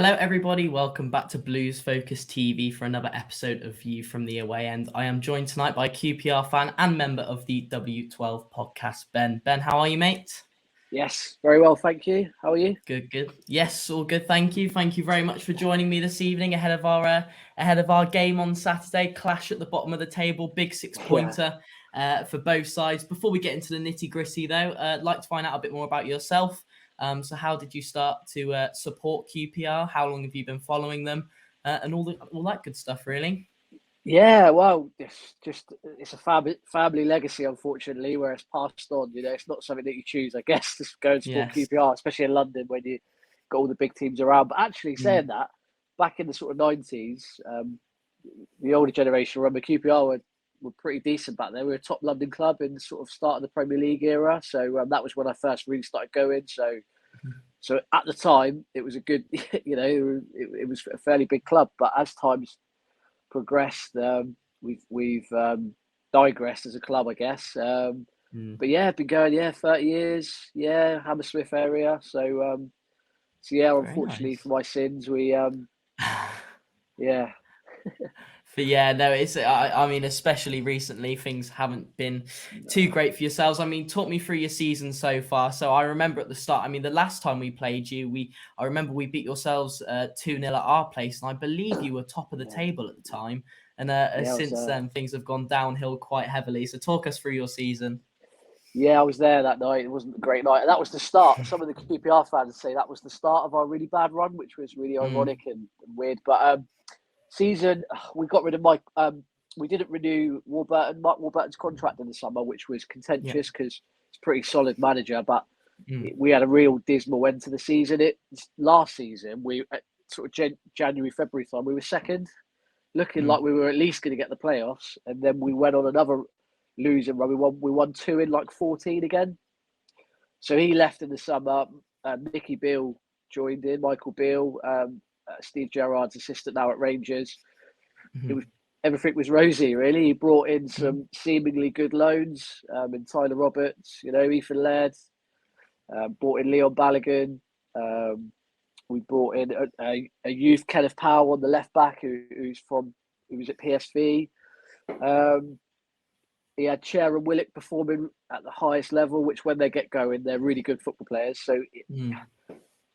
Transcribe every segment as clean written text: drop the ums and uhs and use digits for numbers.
Hello, everybody. Welcome back to Bluesfocus TV for another episode of View from the Away End. I am joined tonight by QPR fan and member of the W12 Podcast, Ben. Ben, how are you, mate? Yes, very well, thank you. How are you? Good. Yes, all good. Thank you. Thank you very much for joining me this evening ahead of our game on Saturday. Clash at the bottom of the table, big 6-pointer for both sides. Before we get into the nitty gritty, though, I'd like to find out a bit more about yourself. So how did you start to support QPR? How long have you been following them? And all that good stuff, really. Yeah, well, it's a family legacy, unfortunately, where it's passed on. You know, it's not something that you choose, I guess, to go and support QPR, especially in London when you got all the big teams around. But actually, saying that, back in the sort of 90s, the older generation remember QPR were pretty decent back then. We were a top London club in the sort of start of the Premier League era, so that was when I first really started going. So at the time, it was a good, you know, it was a fairly big club. But as time's progressed, we've digressed as a club, I guess. But yeah, been going 30 years. Yeah, Hammersmith area. So yeah, unfortunately nice. for my sins, we yeah. But yeah, no, it's. I mean, especially recently, things haven't been too great for yourselves. I mean, talk me through your season so far. So I remember at the start. I mean, the last time we played you, I remember we beat yourselves 2-0 at our place, and I believe you were top of the table at the time. And since then, things have gone downhill quite heavily. So talk us through your season. Yeah, I was there that night. It wasn't a great night. And that was the start. Some of the QPR fans say that was the start of our really bad run, which was really ironic and weird. But season, we got rid of Mike. We didn't renew Warburton. Mark Warburton's contract in the summer, which was contentious because it's a pretty solid manager. But we had a real dismal end to the season. Last season, we at sort of January, February time, we were second, looking like we were at least going to get the playoffs. And then we went on another losing run. We won 2 in like 14 again. So he left in the summer. Mickey Beale joined in. Michael Beale. Steve Gerrard's assistant now at Rangers. Everything was rosy, really. He brought in some seemingly good loans in Tyler Roberts, you know, Ethan Laird, brought in Leon Balogun. We brought in a youth Kenneth Powell on the left back who was at PSV. He had Cher and Willock performing at the highest level, which when they get going, they're really good football players. So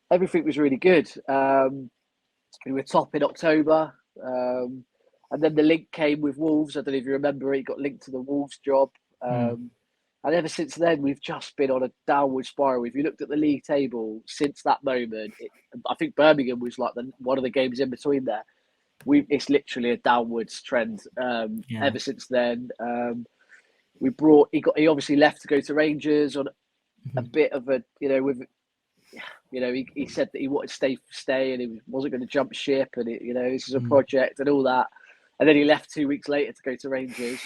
everything was really good. We were top in October. And then the link came with Wolves. I don't know if you remember it. He got linked to the Wolves job. And ever since then, we've just been on a downward spiral. If you looked at the league table since that moment, I think Birmingham was like one of the games in between there. It's literally a downwards trend ever since then. He obviously left to go to Rangers on a bit of a, he said that he wanted to stay and he wasn't going to jump ship and this is a project and all that. And then he left 2 weeks later to go to Rangers.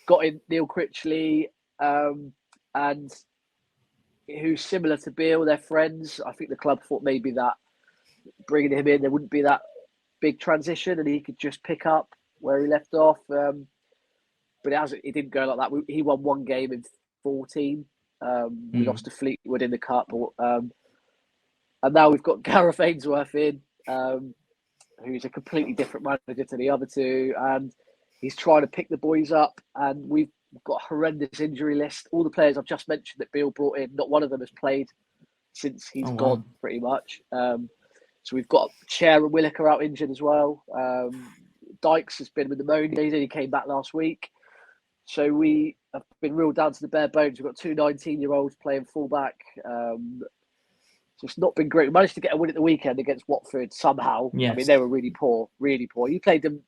Got in Neil Critchley, and who's similar to Beale, they're friends. I think the club thought maybe that bringing him in, there wouldn't be that big transition and he could just pick up where he left off. But it didn't go like that. He won one game in 14. We lost to Fleetwood in the cup. And now we've got Gareth Ainsworth in, who's a completely different manager to the other two. And he's trying to pick the boys up. And we've got a horrendous injury list. All the players I've just mentioned that Beale brought in, not one of them has played since he's gone, pretty much. So we've got Cher and Willock are out injured as well. Dykes has been with pneumonia. He came back last week. So we have been real down to the bare bones. We've got 2 19-year-olds playing fullback. So it's not been great. We managed to get a win at the weekend against Watford somehow. Yes. I mean, they were really poor, really poor. You played them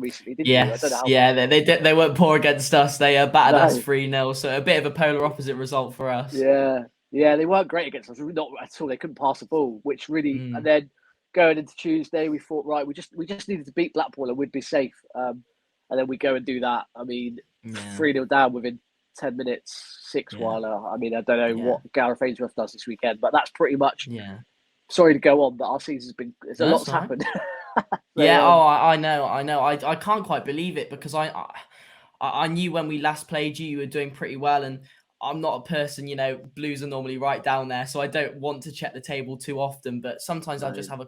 recently, didn't you? I don't know how they weren't poor against us. They battered us 3-0. So a bit of a polar opposite result for us. Yeah, they weren't great against us. Not at all. They couldn't pass the ball, which really. And then going into Tuesday, we thought, right, we just needed to beat Blackpool and we'd be safe. And then we go and do that. I mean, 3-0 down within 10 minutes, 6-1. I mean, I don't know what Gareth Ainsworth does this weekend, but that's pretty much. Yeah. Sorry to go on, but our season's been. There's a lot's happened. I know. I can't quite believe it because I knew when we last played you were doing pretty well, and I'm not a person, Blues are normally right down there, so I don't want to check the table too often. But sometimes I just have a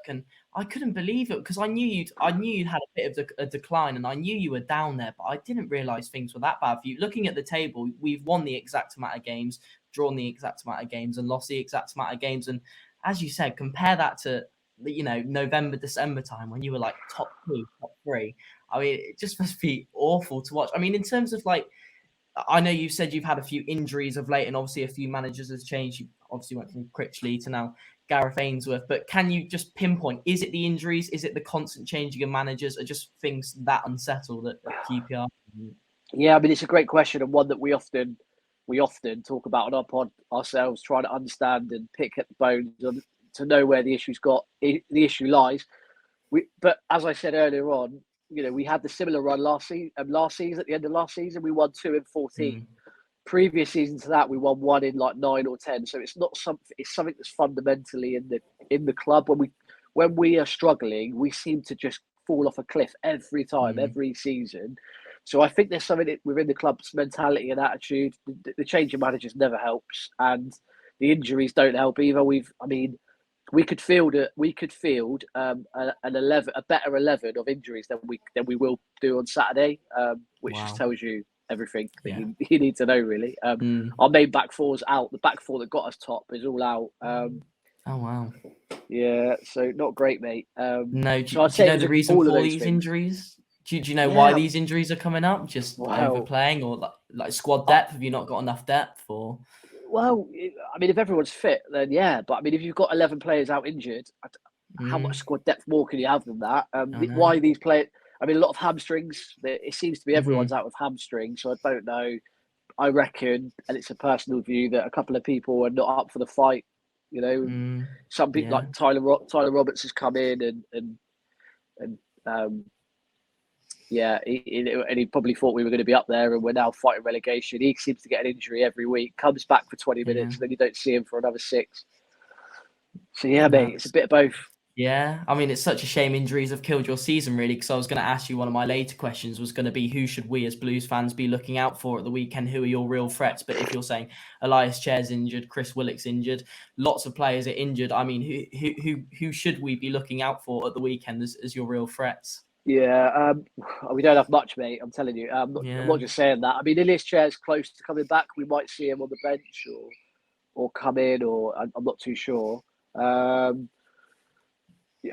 and I couldn't believe it because I knew you'd had a bit of a decline, and I knew you were down there, but I didn't realise things were that bad for you. Looking at the table, we've won the exact amount of games, drawn the exact amount of games, and lost the exact amount of games. And as you said, compare that to November, December time when you were like top 2, top 3. I mean, it just must be awful to watch. I mean, in terms of like, I know you said you've had a few injuries of late, and obviously a few managers has changed. You obviously went from Critchley to now Gareth Ainsworth, but can you just pinpoint, is it the injuries? Is it the constant changing of managers? Are just things that unsettled at QPR? Yeah, I mean, it's a great question, and one that we often talk about on our pod ourselves, trying to understand and pick at the bones to know where the issue lies. But as I said earlier on, we had the similar run last season. At the end of last season, we won 2 in 14. Previous season to that, we won 1 in like 9 or 10. So it's not something. It's something that's fundamentally in the club. When we are struggling, we seem to just fall off a cliff every time, every season. So I think there's something within the club's mentality and attitude. The change of managers never helps, and the injuries don't help either. We could field an 11, a better 11 of injuries than we will do on Saturday, which just tells you everything that you need to know, really. Our main back four's out. The back four that got us top is all out. Oh wow. Yeah, so not great, mate. No, do so you know the reason for these things. injuries? Do you know why these injuries are coming up? Just overplaying, or like squad depth? Have you not got enough depth, or? Well, I mean, if everyone's fit, then yeah. But I mean, if you've got 11 players out injured, how much squad depth more can you have than that? Why these players? I mean, a lot of hamstrings. It seems to be everyone's out with hamstrings, so I don't know. I reckon, and it's a personal view, that a couple of people are not up for the fight. Some people like Tyler Roberts has come in and he probably thought we were going to be up there, and we're now fighting relegation. He seems to get an injury every week, comes back for 20 minutes, and then you don't see him for another 6. So mate, it's a bit of both. Yeah, I mean, it's such a shame injuries have killed your season, really, because I was going to ask you, one of my later questions was going to be, who should we as Blues fans be looking out for at the weekend? Who are your real threats? But if you're saying Elias Chair's injured, Chris Willock's injured, lots of players are injured, I mean, who should we be looking out for at the weekend as your real threats? Yeah, we don't have much, mate. I'm telling you. I'm not just saying that. I mean, Elias Chair's close to coming back. We might see him on the bench or come in, or I'm not too sure.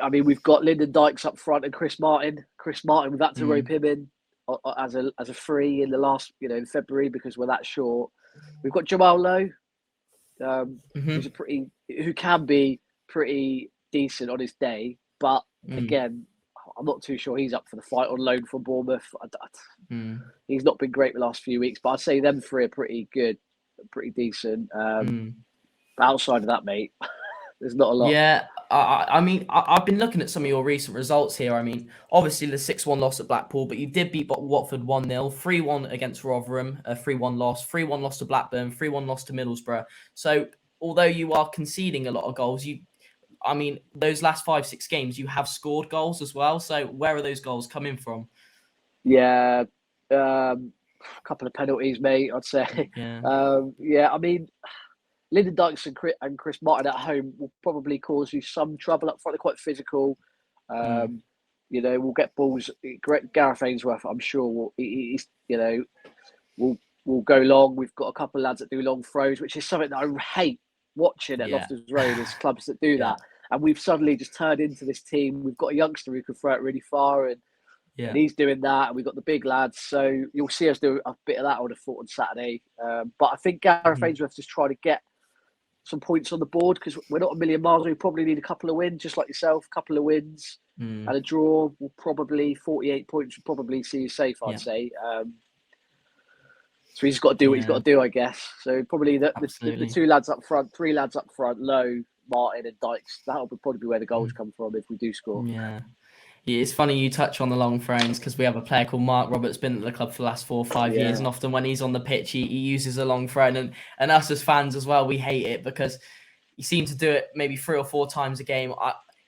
I mean, we've got Lyndon Dykes up front and Chris Martin. We've had to rope him in as a free in the last, in February, because we're that short. We've got Jamal Lowe, who can be pretty decent on his day, but again, I'm not too sure he's up for the fight on loan from Bournemouth. He's not been great the last few weeks, but I'd say them 3 are pretty good, pretty decent. But outside of that, mate, there's not a lot. Yeah, I mean, I've been looking at some of your recent results here. I mean, obviously the 6-1 loss at Blackpool, but you did beat Watford 1-0, 3-1 against Rotherham, a 3-1 loss, 3-1 loss to Blackburn, 3-1 loss to Middlesbrough. So although you are conceding a lot of goals, those last 5-6 games, you have scored goals as well. So where are those goals coming from? Yeah, a couple of penalties, mate, I'd say. Yeah. I mean, Lyndon Dykes and Chris Martin at home will probably cause you some trouble up front. They're quite physical. We'll get balls. Gareth Ainsworth, I'm sure, will go long. We've got a couple of lads that do long throws, which is something that I hate watching at Loftus Road. There's clubs that do that. And we've suddenly just turned into this team. We've got a youngster who can throw it really far, and he's doing that. And we've got the big lads. So you'll see us do a bit of that, I would have thought, on Saturday. But I think Gareth Ainsworth just trying to get some points on the board, because we're not a million miles. We probably need a couple of wins, just like yourself. A couple of wins and a draw will probably 48 points. Will probably see you safe, I'd say. So he's got to do what he's got to do, I guess. So probably the 2 lads up front, 3 lads up front, Lowe, Martin, and Dykes. That'll probably be where the goals come from if we do score. Yeah. It's funny you touch on the long throws, because we have a player called Mark Roberts, been at the club for the last 4 or 5 years, and often when he's on the pitch, he uses a long throw, and us as fans as well, we hate it because he seems to do it maybe 3 or 4 times a game.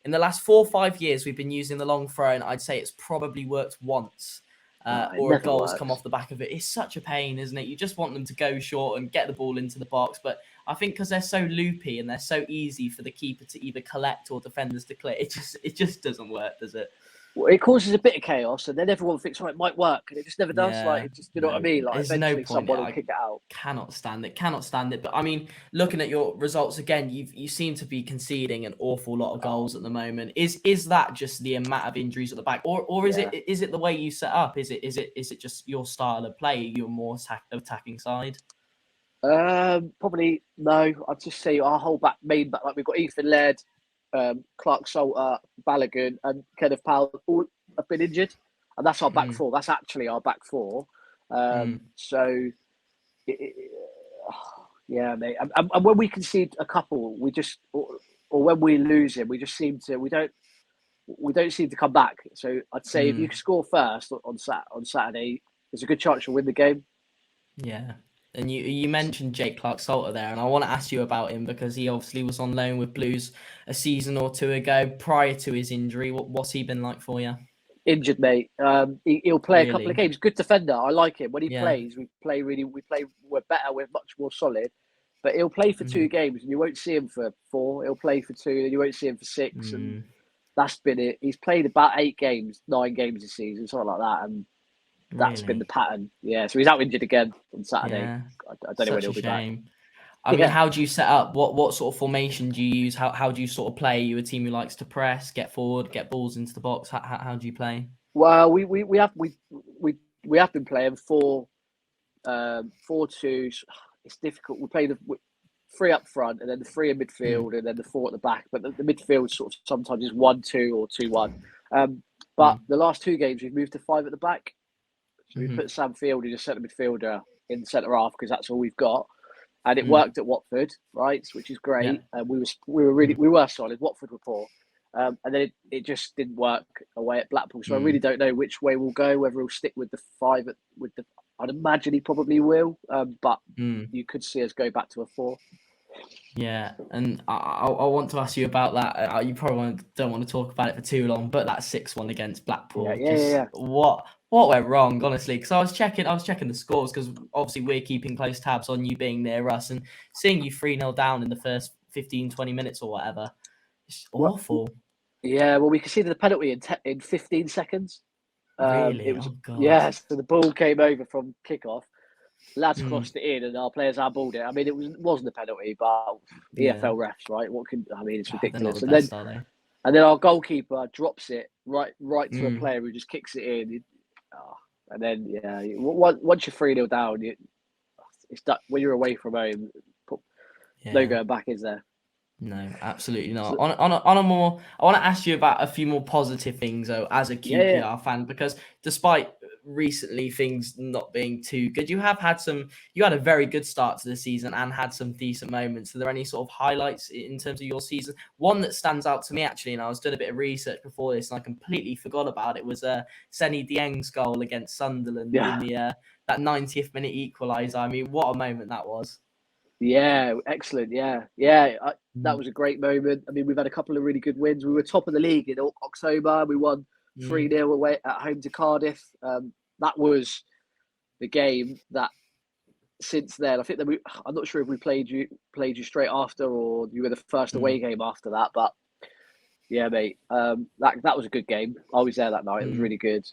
In the last 4 or 5 years, we've been using the long throw, and I'd say it's probably worked once. It or never goals works. come off the back of it. It's such a pain, isn't it? You just want them to go short and get the ball into the box. But I think because they're so loopy and they're so easy for the keeper to either collect or defenders to clear, it just doesn't work, does it? Well, it causes a bit of chaos, and then everyone thinks, "Oh, it might work," and it just never does. Like, Yeah, it just, you know what I mean? Like, there's no eventually point. someone will I kick it out. cannot stand it. Cannot stand it. But I mean, looking at your results again, you seem to be conceding an awful lot of goals at the moment. Is that just the amount of injuries at the back, or is Yeah. it the way you set up? Is it just your style of play? Your more attacking side? Probably no. I'd just say our whole main back, like we've got Ethan Laird, Clark Salter, Balogun, and Kenneth Powell all have been injured, and that's our back four. That's actually our back four. So, yeah, mate. And when we concede a couple, we just, or when we lose him, we just seem to we don't seem to come back. So I'd say if you score first on Saturday, there's a good chance you'll win the game. Yeah. And you mentioned Jake Clark-Salter there, and I want to ask you about him because he obviously was on loan with Blues a season or two ago prior to his injury. What's he been like for you? Injured, mate. He'll play a couple of games. Good defender. I like him. When he plays, we're better. We're much more solid. But he'll play for 2 games, and you won't see him for 4. He'll play for 2, and you won't see him for 6. And that's been it. He's played about 9 games this season, something like that. And that's been the pattern. Yeah, so he's out injured again on Saturday. Yeah. I don't know when he'll be back. I mean, how do you set up? What sort of formation do you use? How do you sort of play? Are you a team who likes to press, get forward, get balls into the box? How do you play? Well, we have been playing 4-2. It's difficult. We play the 3 up front, and then the 3 in midfield, and then the 4 at the back. But the midfield sort of sometimes is 1-2 or 2-1. But the last 2 games we've moved to 5 at the back. So we put Sam Field, who's a centre midfielder, in the centre half because that's all we've got, and it worked at Watford, right? Which is great. And we were solid. Watford were poor, and then it just didn't work away at Blackpool. So I really don't know which way we'll go. Whether he'll stick with the 5 I'd imagine he probably will, but you could see us go back to a 4. Yeah, and I want to ask you about that. You probably don't want to talk about it for too long, but that 6-1 against Blackpool. Yeah. What went wrong, honestly? Because I was checking the scores because obviously we're keeping close tabs on you being near us and seeing you 3-0 down in the first 15, 20 minutes or whatever. It's awful. Yeah, well, we conceded the penalty in 15 seconds. Really? It was, oh God. Yeah, so the ball came over from kickoff. Lads crossed it in, and our players handballed it. I mean, it wasn't a penalty, but EFL refs, right? It's ridiculous. And then our goalkeeper drops it right to a player who just kicks it in. And then once you're 3-0 down, it's when you're away from home. No going back, is there? No, absolutely not. On a more, I want to ask you about a few more positive things though, as a QPR fan, because despite recently things not being too good, you had a very good start to the season and had some decent moments. Are there any sort of highlights in terms of your season? One that stands out to me actually, and I was doing a bit of research before this and I completely forgot about it, was Seny Dieng's goal against Sunderland in the that 90th minute equaliser. I mean, what a moment that was. Yeah, excellent. That was a great moment. I mean, we've had a couple of really good wins. We were top of the league in October. We won 3-0 away at home to Cardiff. That was the game that since then, I think that I'm not sure if we played you straight after or you were the first away game after that. But yeah, mate, that was a good game. I was there that night. It was really good.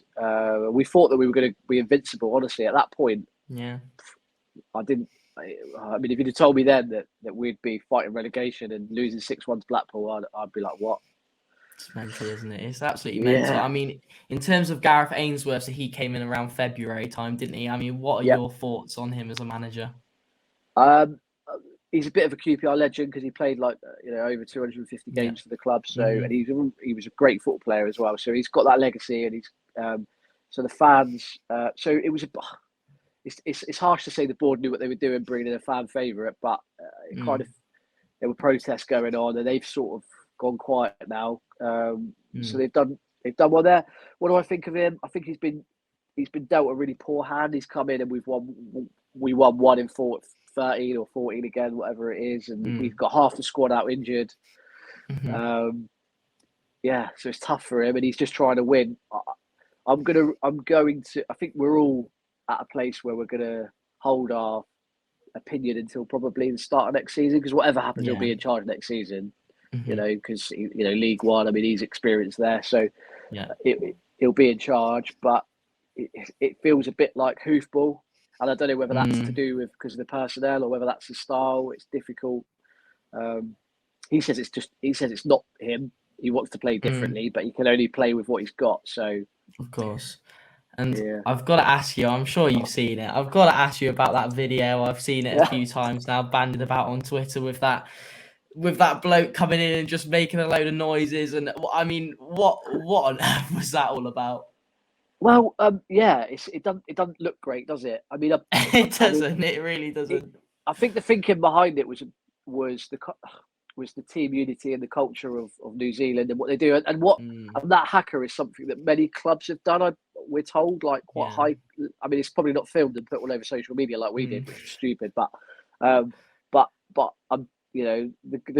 We thought that we were going to be invincible. Honestly, at that point, I mean, if you'd have told me then that we'd be fighting relegation and losing 6-1 to Blackpool, I'd be like, what? It's mental, isn't it? It's absolutely mental. I mean, in terms of Gareth Ainsworth, so he came in around February time, didn't he? I mean, what are your thoughts on him as a manager? He's a bit of a QPR legend because he played over 250 games for the club. So and he was a great football player as well. So he's got that legacy, and he's so the fans. So it was it's harsh to say the board knew what they were doing, bringing in a fan favourite, but it kind of there were protests going on, and they've sort of gone quiet now. So they've done well there. What do I think of him? I think he's been dealt a really poor hand. He's come in and we won 1 in 13 or 14 again, whatever it is, and we've got half the squad out injured. So it's tough for him, and he's just trying to win. I'm going to. I think we're all at a place where we're going to hold our opinion until probably the start of next season, because whatever happens, he'll be in charge next season. You know, because League One. I mean, he's experienced there, so he'll be in charge. But it feels a bit like hoofball, and I don't know whether that's to do with because of the personnel or whether that's the style. It's difficult. He says it's not him. He wants to play differently, but he can only play with what he's got. So, of course. And I've got to ask you, I'm sure you've seen it. I've got to ask you about that video. I've seen it a few times now, banded about on Twitter with that bloke coming in and just making a load of noises. And I mean, what on earth was that all about? Well, it doesn't look great, does it? I mean, it doesn't. It really doesn't. I think the thinking behind it was the team unity and the culture of New Zealand and what they do, and that hacker is something that many clubs have done. We're told, like, quite high. I mean, it's probably not filmed and put all over social media like we did, which is stupid. But the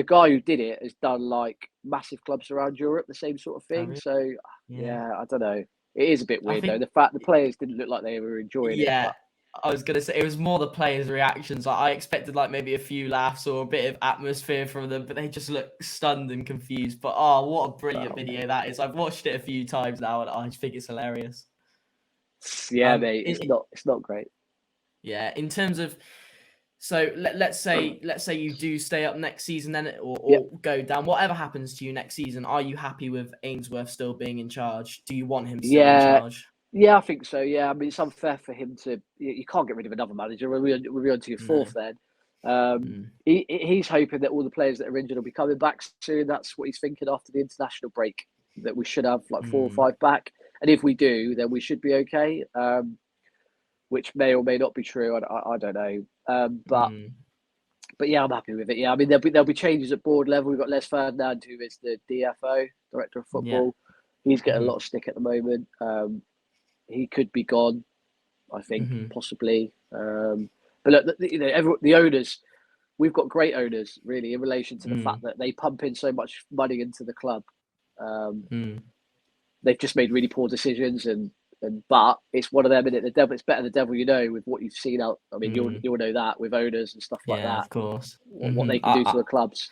guy who did it has done like massive clubs around Europe, the same sort of thing. Really? So I don't know. It is a bit weird though. The fact the players didn't look like they were enjoying it. But I was gonna say it was more the players' reactions. Like, I expected like maybe a few laughs or a bit of atmosphere from them, but they just look stunned and confused. But what a brilliant video that is! I've watched it a few times now, and I just think it's hilarious. Yeah, mate, it's not great. Yeah, in terms of, so let's say you do stay up next season then, or go down. Whatever happens to you next season, are you happy with Ainsworth still being in charge? Do you want him still in charge? Yeah, I think so. Yeah, I mean, it's unfair for him to. You can't get rid of another manager. We'll be on to your fourth then. He's hoping that all the players that are injured will be coming back soon. That's what he's thinking after the international break. That we should have like 4 or 5 back, and if we do, then we should be okay. Which may or may not be true. I don't know. But yeah, I'm happy with it. Yeah, I mean, there'll be changes at board level. We've got Les Ferdinand, who is the DFO, Director of Football. He's getting a lot of stick at the moment. He could be gone, I think, possibly. But look, the owners, we've got great owners, really, in relation to the fact that they pump in so much money into the club. They've just made really poor decisions, but it's one of them. And it's better the devil you know with what you've seen out. I mean, you'll know that with owners and stuff like that. Yeah, of course. What they can do to the clubs.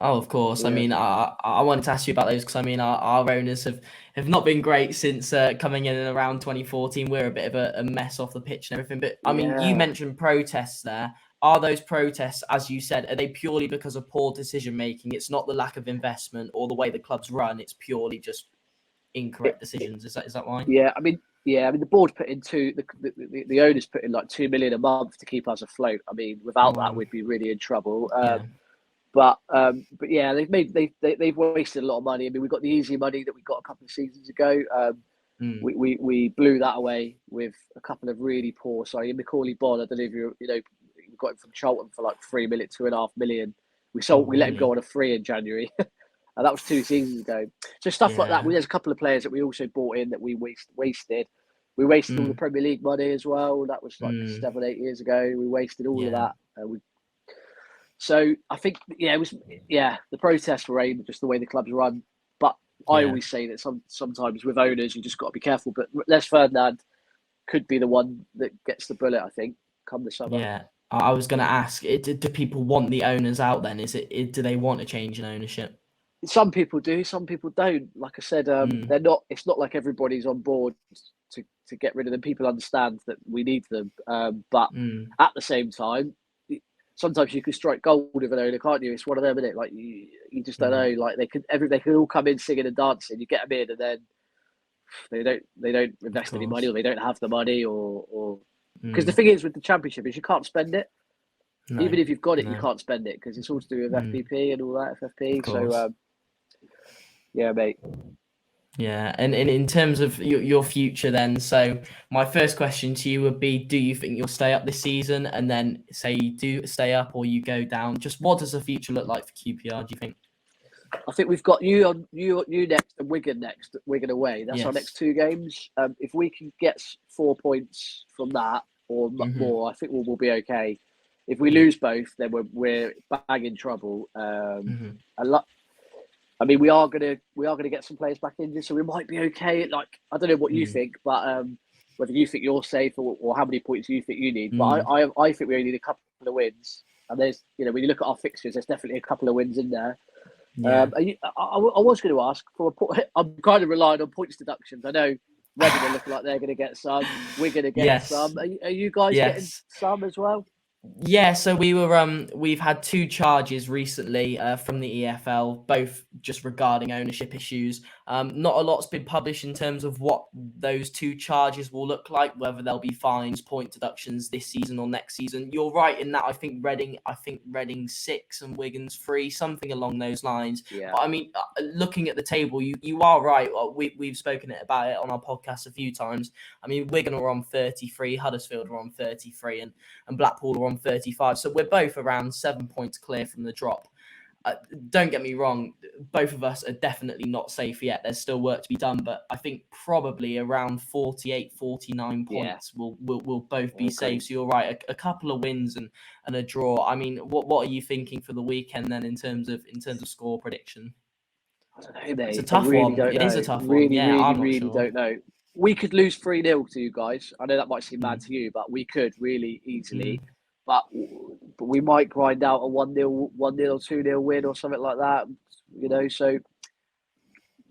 Oh, of course. Yeah. I mean, I wanted to ask you about those because I mean, our owners have not been great since coming in and around 2014. We're a bit of a mess off the pitch and everything. But I mean, you mentioned protests there. Are those protests, as you said, are they purely because of poor decision making? It's not the lack of investment or the way the clubs run. It's purely just incorrect decisions. Is that why? Yeah, I mean, the board put in the owners put in like $2 million a month to keep us afloat. I mean, without that, we'd be really in trouble. But yeah, they've wasted a lot of money. I mean, we got the easy money that we got a couple of seasons ago. We blew that away with a couple of really poor. Sorry, Macaulay Bond. I don't know if we got him from Charlton for like 3 million, 2.5 million. We let him go on a free in January, and that was 2 seasons ago. So stuff like that. There's a couple of players that we also bought in that we wasted. We wasted all the Premier League money as well. That was like 7-8 years ago. We wasted all of that. So I think, the protests were aimed at just the way the clubs run. But I always say that sometimes with owners, you just got to be careful. But Les Ferdinand could be the one that gets the bullet, I think, come the summer. Yeah, I was going to ask, do people want the owners out then? Do they want a change in ownership? Some people do, some people don't. Like I said, they're not. It's not like everybody's on board to get rid of them. People understand that we need them. But at the same time, sometimes you can strike gold with an owner, can't you? It's one of them, isn't it? Like you just don't know. Like they could all come in singing and dancing. You get them in, and then they don't invest any money, or they don't have the money, or because the thing is with the championship is you can't spend it. No. Even if you've got it, you can't spend it because it's all to do with FPP and all that FFP. So yeah, mate. Yeah, and in terms of your future then, so my first question to you would be, do you think you'll stay up this season? And then say you do stay up or you go down, just what does the future look like for QPR, do you think? I think we've got you next and Wigan next, Wigan away. That's our next 2 games. If we can get 4 points from that or more, I think we'll be okay. If we lose both, then we're bang in trouble. I mean, we are gonna get some players back injured, so we might be okay. Like, I don't know what you think, but whether you think you're safe or how many points you think you need. But I think we only need a couple of wins. And there's, when you look at our fixtures, there's definitely a couple of wins in there. Yeah. I was going to ask I'm kind of relying on points deductions. I know Reading are looking like they're going to get some. We're going to get some. Are you guys getting some as well? Yeah, so we've had 2 charges recently from the EFL, both just regarding ownership issues. Not a lot's been published in terms of what those 2 charges will look like, whether they'll be fines, point deductions this season or next season. You're right in that I think Reading 6 and Wigan's 3, something along those lines. Yeah. But I mean, looking at the table, you are right. We've spoken about it on our podcast a few times. I mean, Wigan are on 33, Huddersfield are on 33, and Blackpool are on 35. So we're both around 7 points clear from the drop. Don't get me wrong, both of us are definitely not safe yet. There's still work to be done, but I think probably around 48, 49 points will both be safe. So you're right, a couple of wins and a draw. I mean, what are you thinking for the weekend then in terms of score prediction? I don't know, mate. It's a tough one. It is a tough one. Yeah, I'm not sure. Don't know. We could lose 3-0 to you guys. I know that might seem mad to you, but we could really easily. But we might grind out a 1-0 or 2-0 win or something like that. So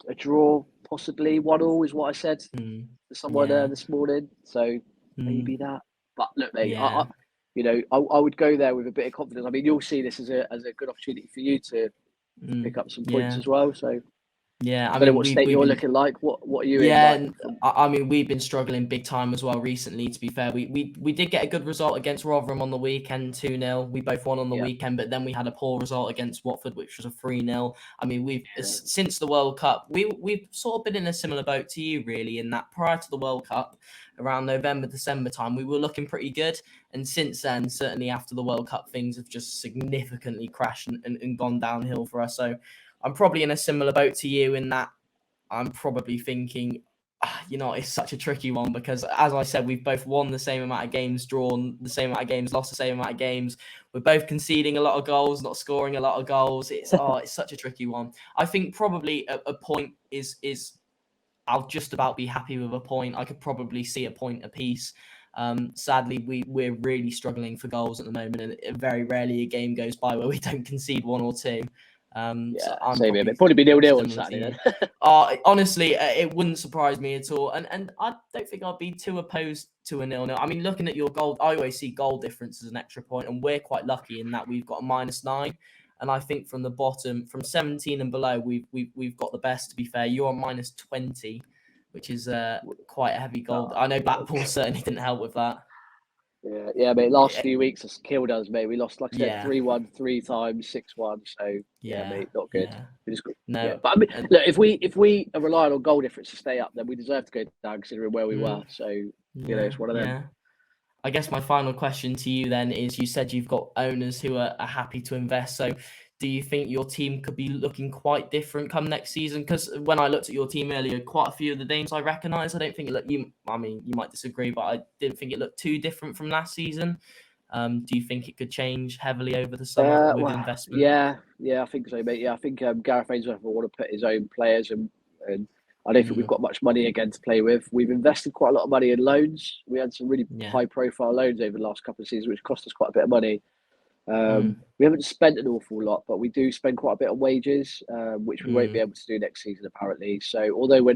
a draw, possibly 1-1 is what I said to someone this morning. So maybe that. But look, mate, I would go there with a bit of confidence. I mean, you'll see this as a good opportunity for you to pick up some points as well. So. Yeah, I don't know what state you're looking like. What are you in? Yeah, I mean, we've been struggling big time as well recently, to be fair. We did get a good result against Rotherham on the weekend, 2-0. We both won on the weekend, but then we had a poor result against Watford, which was a 3-0. I mean, since the World Cup, we've sort of been in a similar boat to you, really, in that prior to the World Cup, around November, December time, we were looking pretty good. And since then, certainly after the World Cup, things have just significantly crashed and gone downhill for us. So I'm probably in a similar boat to you in that I'm probably thinking, it's such a tricky one because, as I said, we've both won the same amount of games, drawn the same amount of games, lost the same amount of games. We're both conceding a lot of goals, not scoring a lot of goals. It's such a tricky one. I think probably a point is I'll just about be happy with a point. I could probably see a point apiece. Sadly, we're really struggling for goals at the moment, and very rarely a game goes by where we don't concede 1 or 2. So I'm same here. Probably be 0-0 on Saturday then. Honestly, it wouldn't surprise me at all. And I don't think I'd be too opposed to a 0-0. I mean, looking at your goal, I always see goal difference as an extra point, and we're quite lucky in that we've got a -9. And I think from the bottom, from 17 and below, we've got the best, to be fair. You're on -20, which is quite a heavy goal. I know Blackpool certainly didn't help with that. Yeah, mate. Last few weeks has killed us, mate. We lost, like I said, 3-1 3 times, 6-1. So mate, not good. No, but I mean, look, if we are relying on goal difference to stay up, then we deserve to go down considering where we were. So it's one of them. I guess my final question to you then is: you said you've got owners who are happy to invest. So, do you think your team could be looking quite different come next season? Because when I looked at your team earlier, quite a few of the names I recognise. I don't think it looked. You might disagree, but I didn't think it looked too different from last season. Do you think it could change heavily over the summer with investment? Yeah, I think so, mate. Yeah, I think Gareth Ainsworth will want to put his own players and I don't think we've got much money again to play with. We've invested quite a lot of money in loans. We had some really high-profile loans over the last couple of seasons, which cost us quite a bit of money. We haven't spent an awful lot, but we do spend quite a bit on wages, which we won't be able to do next season apparently. So although we're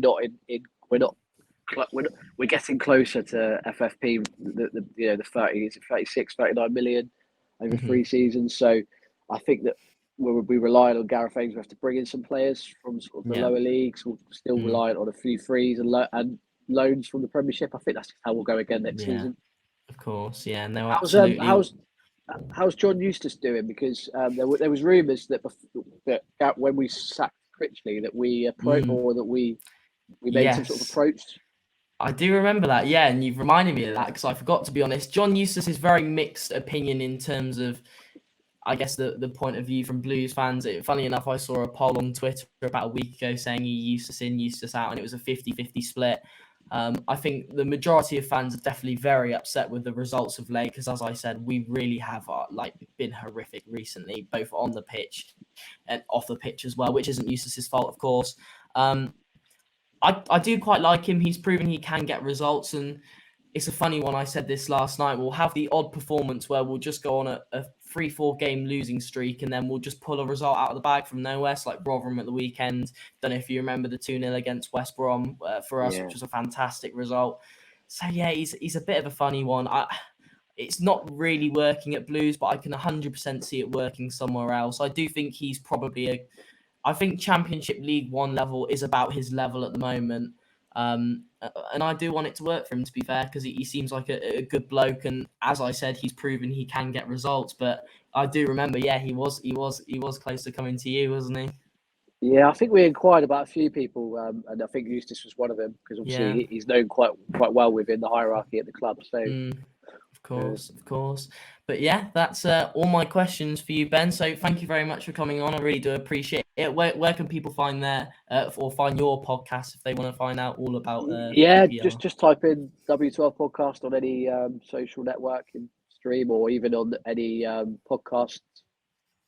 getting closer to FFP, the 36, 39 million over 3 seasons. So I think that we'll be relying on Gareth Ainsworth to bring in some players from sort of the lower leagues. We'll still reliant on a few frees and loans from the Premiership. I think that's how we'll go again next season. Of course, no, absolutely. How's John Eustace doing? Because there was rumours that when we sacked Critchley that we made some sort of approach. I do remember that, and you've reminded me of that because I forgot, to be honest. John Eustace is very mixed opinion in terms of, I guess, the point of view from Blues fans. Funny enough, I saw a poll on Twitter about a week ago saying he Eustace in, Eustace out, and it was a 50-50 split. I think the majority of fans are definitely very upset with the results of late because, as I said, we really have been horrific recently, both on the pitch and off the pitch as well, which isn't Eustace's fault, of course. I do quite like him. He's proven he can get results, and it's a funny one. I said this last night. We'll have the odd performance where we'll just go on a 3-4 game losing streak, and then we'll just pull a result out of the bag from nowhere. So like Rotherham at the weekend. Don't know if you remember the 2-0 against West Brom for us, which was a fantastic result. So yeah, he's a bit of a funny one. It's not really working at Blues, but I can 100% see it working somewhere else. I do think he's probably I think Championship League One level is about his level at the moment. And I do want it to work for him, to be fair, because he seems like a good bloke. And as I said, he's proven he can get results. But I do remember, he was close to coming to you, wasn't he? Yeah, I think we inquired about a few people, and I think Eustace was one of them because obviously he's known quite well within the hierarchy at the club. So. Of course. But yeah, that's all my questions for you, Ben. So thank you very much for coming on. I really do appreciate it. Where can people find or find your podcast if they want to find out all about QPR? just type in W12 Podcast on any social network and stream, or even on any podcast,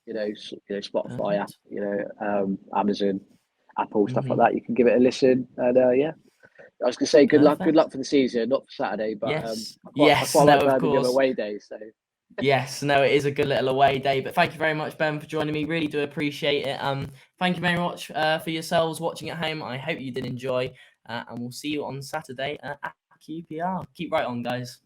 Spotify, Amazon, Apple, stuff like that. You can give it a listen, and I was going to say good luck for the season, not for Saturday, but I quite like Birmingham away day. So yes, no, it is a good little away day. But thank you very much, Ben, for joining me. Really do appreciate it. Thank you very much for yourselves watching at home. I hope you did enjoy, and we'll see you on Saturday at QPR. Keep right on, guys.